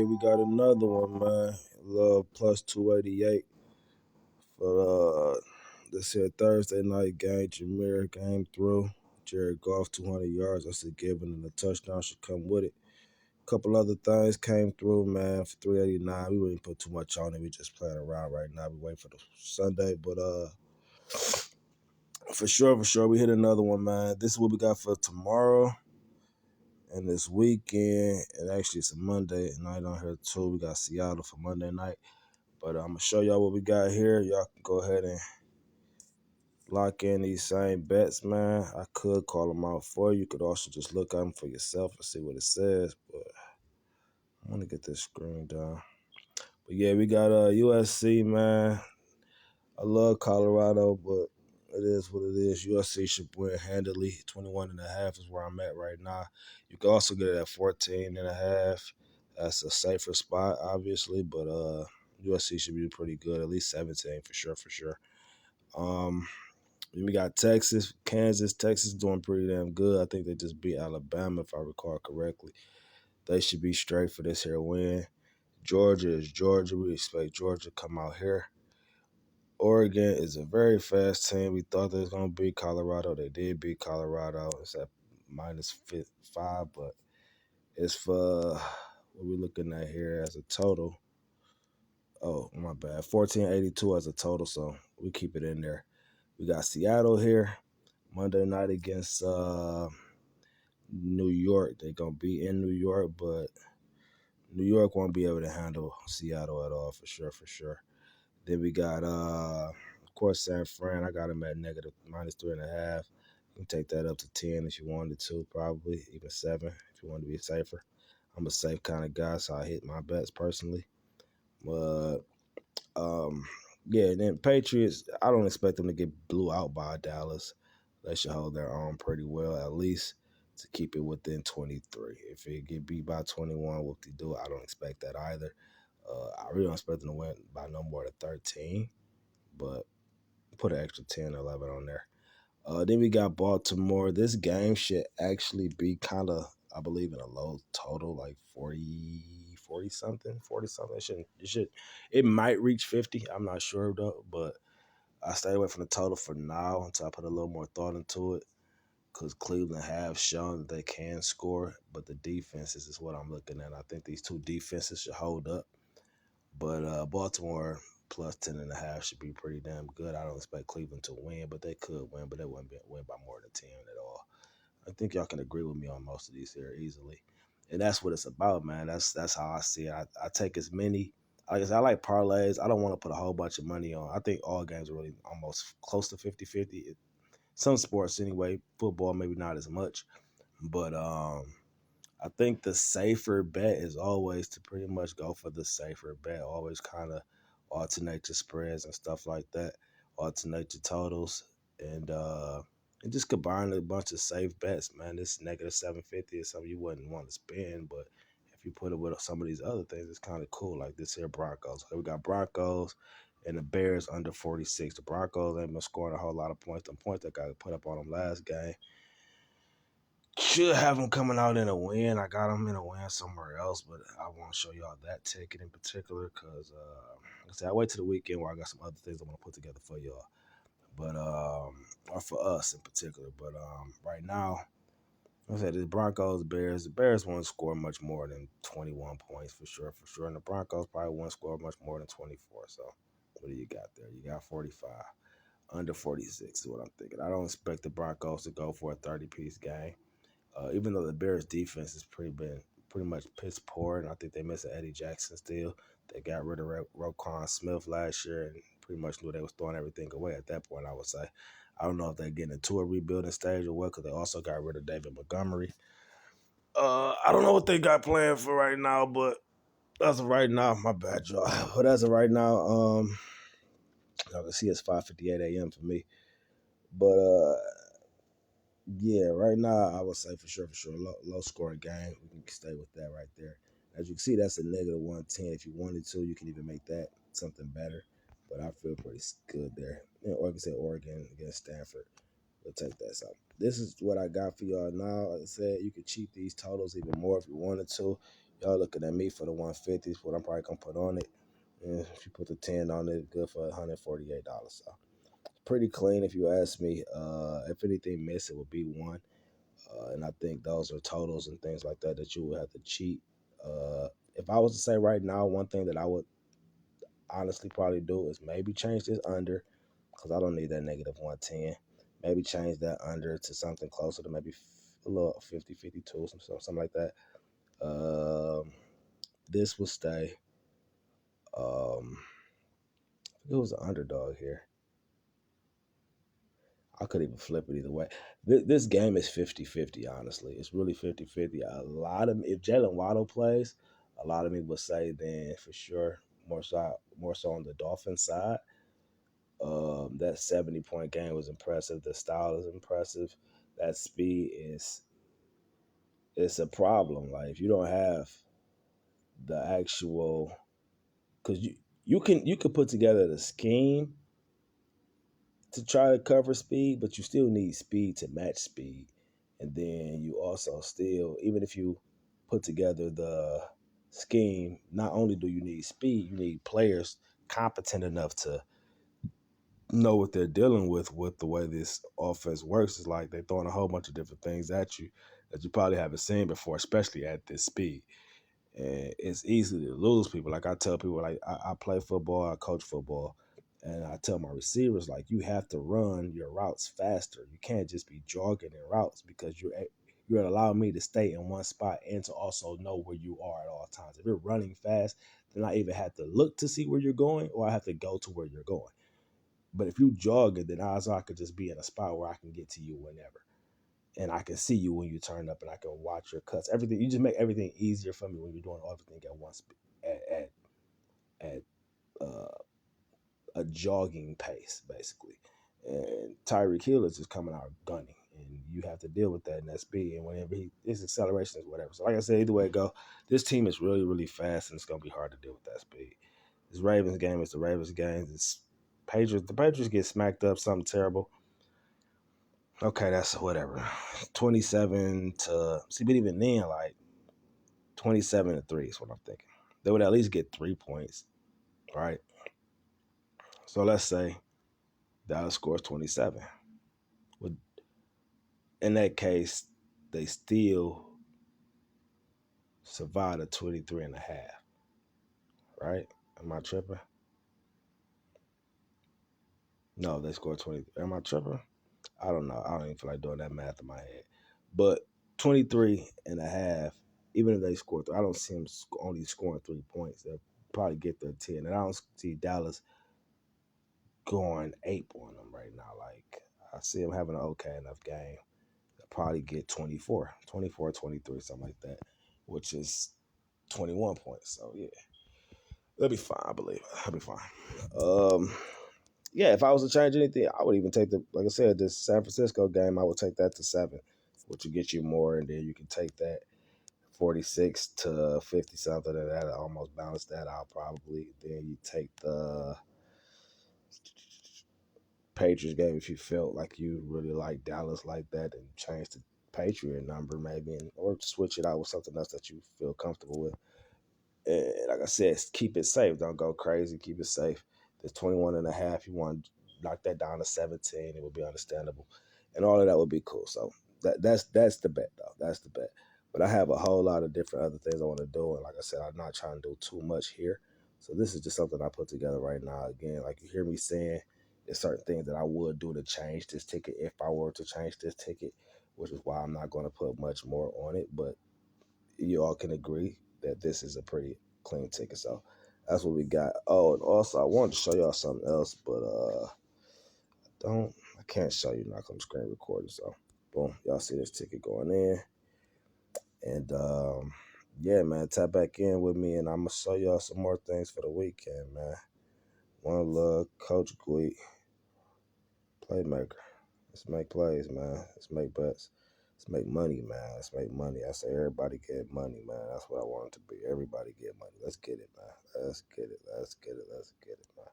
we got another one, man. Love plus 288 for this here Thursday night game. Jameer came through. Jared Goff 200 yards. That's a given, and a touchdown should come with it. A couple other things came through, man, for 389. We wouldn't put too much on it. We just playing around right now. We wait for the Sunday, but for sure, we hit another one, man. This is what we got for tomorrow. And this weekend, and actually it's a Monday night on here too. We got Seattle for Monday night. But I'm going to show y'all what we got here. Y'all can go ahead and lock in these same bets, man. I could call them out for you. You could also just look at them for yourself and see what it says. But I want to get this screen down. But yeah, we got USC, man. I love Colorado, but it is what it is. USC should win handily. 21.5 is where I'm at right now. You can also get it at 14.5. That's a safer spot, obviously, but USC should be pretty good. At least 17 for sure. We got Texas, Kansas. Texas doing pretty damn good. I think they just beat Alabama, if I recall correctly. They should be straight for this here win. Georgia is Georgia. We expect Georgia to come out here. Oregon is a very fast team. We thought they was going to beat Colorado. They did beat Colorado. It's at -5, but it's for what we're looking at here as a total. Oh, my bad. 1482 as a total, so we keep it in there. We got Seattle here Monday night against New York. They're going to be in New York, but New York won't be able to handle Seattle at all, for sure. Then we got, of course, San Fran. I got them at negative -3.5. You can take that up to 10 if you wanted to, probably, even 7 if you want to be safer. I'm a safe kind of guy, so I hit my bets personally. But, yeah, then Patriots, I don't expect them to get blew out by Dallas. They should hold their own pretty well, at least to keep it within 23. If it get beat by 21, what they do, I don't expect that either. I really don't expect them to win by no more than 13, but put an extra 10 or 11 on there. Then we got Baltimore. This game should actually be kind of, I believe, in a low total, like 40 something. It might reach 50. I'm not sure though, but I stay away from the total for now until I put a little more thought into it. Because Cleveland have shown that they can score, but the defenses is what I'm looking at. I think these two defenses should hold up. But Baltimore plus 10.5 should be pretty damn good. I don't expect Cleveland to win, but they could win, but they wouldn't win by more than 10 at all. I think y'all can agree with me on most of these here easily. And that's what it's about, man. That's how I see it. I take as many. Like I said, I like parlays. I don't want to put a whole bunch of money on. I think all games are really almost close to 50-50. Some sports anyway. Football maybe not as much. But I think the safer bet is always to pretty much go for the safer bet. Always kind of alternate your spreads and stuff like that. Alternate your totals and just combine a bunch of safe bets, man. This negative 750 is something you wouldn't want to spend, but if you put it with some of these other things, it's kind of cool. Like this here Broncos. Okay, we got Broncos and the Bears under 46. The Broncos ain't been scoring a whole lot of points. The points that got put up on them last game. Should have them coming out in a win. I got them in a win somewhere else, but I won't show y'all that ticket in particular because, like I said, I wait till the weekend where I got some other things I'm going to put together for y'all. But, or for us in particular. But right now, like I said, the Broncos, the Bears won't score much more than 21 points for sure. And the Broncos probably won't score much more than 24. So what do you got there? You got 45. Under 46 is what I'm thinking. I don't expect the Broncos to go for a 30-piece game. Even though the Bears' defense has pretty much piss poor, and I think they miss Eddie Jackson still. They got rid of Roquan Smith last year and pretty much knew they was throwing everything away at that point, I would say. I don't know if they're getting into a rebuilding stage or what, because they also got rid of David Montgomery. I don't know what they got planned for right now, but as of right now, my bad, y'all. But as of right now, y'all can see it's 5:58 a.m. for me. But yeah, right now I would say for sure, low scoring game. We can stay with that right there. As you can see, that's a negative 110. If you wanted to, you can even make that something better. But I feel pretty good there. And Oregon against Stanford. We'll take that. So this is what I got for y'all now. Like I said, you can cheat these totals even more if you wanted to. Y'all looking at me for the 150s, what I'm probably gonna put on it. And if you put the 10 on it, good for $148. So pretty clean if you ask me. If anything missed, it would be one. And I think those are totals and things like that that you would have to cheat. If I was to say right now, one thing that I would honestly probably do is maybe change this under because I don't need that negative 110. Maybe change that under to something closer to maybe a little 50, 52, something like that. This will stay. Um, it was an underdog here. I could even flip it either way. This game is 50-50, honestly. It's really 50-50. If Jalen Waddle plays, a lot of me would say then for sure more so on the Dolphins side. That 70-point game was impressive. The style is impressive. That speed is it's a problem. Like if you don't have the actual, because you can put together the scheme to try to cover speed, but you still need speed to match speed. And then you also still, even if you put together the scheme, not only do you need speed, you need players competent enough to know what they're dealing with the way this offense works. Is like they're throwing a whole bunch of different things at you that you probably haven't seen before, especially at this speed. And it's easy to lose people. Like I tell people, like I play football, I coach football, and I tell my receivers, like you have to run your routes faster. You can't just be jogging in routes because you're allowing me to stay in one spot and to also know where you are at all times. If you're running fast, then I either have to look to see where you're going or I have to go to where you're going. But if you jog it, then odds are I could just be in a spot where I can get to you whenever. And I can see you when you turn up and I can watch your cuts. Everything you just make everything easier for me when you're doing everything at once at uh, a jogging pace, basically. And Tyreek Hill is just coming out gunning. And you have to deal with that in that speed. And whenever his acceleration is whatever. So like I said, either way it go, this team is really, really fast and it's gonna be hard to deal with that speed. This Ravens game is the Ravens game. The Patriots get smacked up something terrible. Okay, that's whatever. 27 to see, but even then, like 27-3 is what I'm thinking. They would at least get 3 points, right? So let's say Dallas scores 27. Would in that case, they still survive a 23 and a half, right? Am I tripping? No, they score 20. Am I tripping? I don't know. I don't even feel like doing that math in my head. But 23 and a half, even if they score, I don't see them only scoring 3 points. They'll probably get their 10. And I don't see Dallas going ape on them right now. Like, I see them having an okay enough game. They'll probably get 24, 24, 23, something like that, which is 21 points. So, yeah, they'll be fine, I believe. They'll be fine. Yeah, if I was to change anything, I would even take like I said, this San Francisco game, I would take that to 7, which would get you more, and then you can take that 46 to 50 something, and that almost balance that out probably. Then you take the Patriots game if you felt like you really like Dallas like that, and change the Patriot number maybe, or switch it out with something else that you feel comfortable with. And like I said, keep it safe. Don't go crazy. Keep it safe. There's 21 and a half. You want to knock that down to 17. It would be understandable. And all of that would be cool. So that's the bet, though. That's the bet. But I have a whole lot of different other things I want to do. And like I said, I'm not trying to do too much here. So this is just something I put together right now. Again, like you hear me saying, there's certain things that I would do to change this ticket if I were to change this ticket, which is why I'm not going to put much more on it. But you all can agree that this is a pretty clean ticket. So that's what we got. Oh, and also I wanted to show y'all something else, but I can't show you not on screen recording. So boom, y'all see this ticket going in. And yeah, man, tap back in with me and I'm gonna show y'all some more things for the weekend, man. One love, Coach Gleek, playmaker. Let's make plays, man. Let's make bets. Let's make money, man. Let's make money. I say everybody get money, man. That's what I want it to be. Everybody get money. Let's get it, man. Let's get it. Let's get it. Let's get it, man.